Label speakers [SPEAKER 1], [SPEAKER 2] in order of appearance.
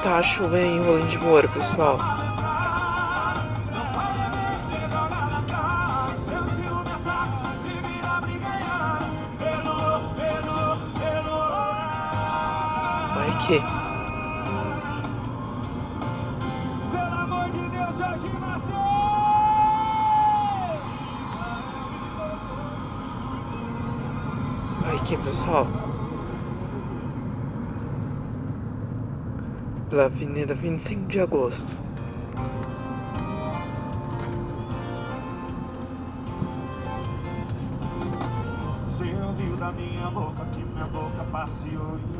[SPEAKER 1] tá a chuva aí em Rolim de Moura, pessoal. Vai que.
[SPEAKER 2] Pelo amor de Deus, Jorge Matheus!
[SPEAKER 1] Vai que, pessoal. Pela Avenida 25 de Agosto.
[SPEAKER 2] Você ouviu da minha boca que minha boca passeou em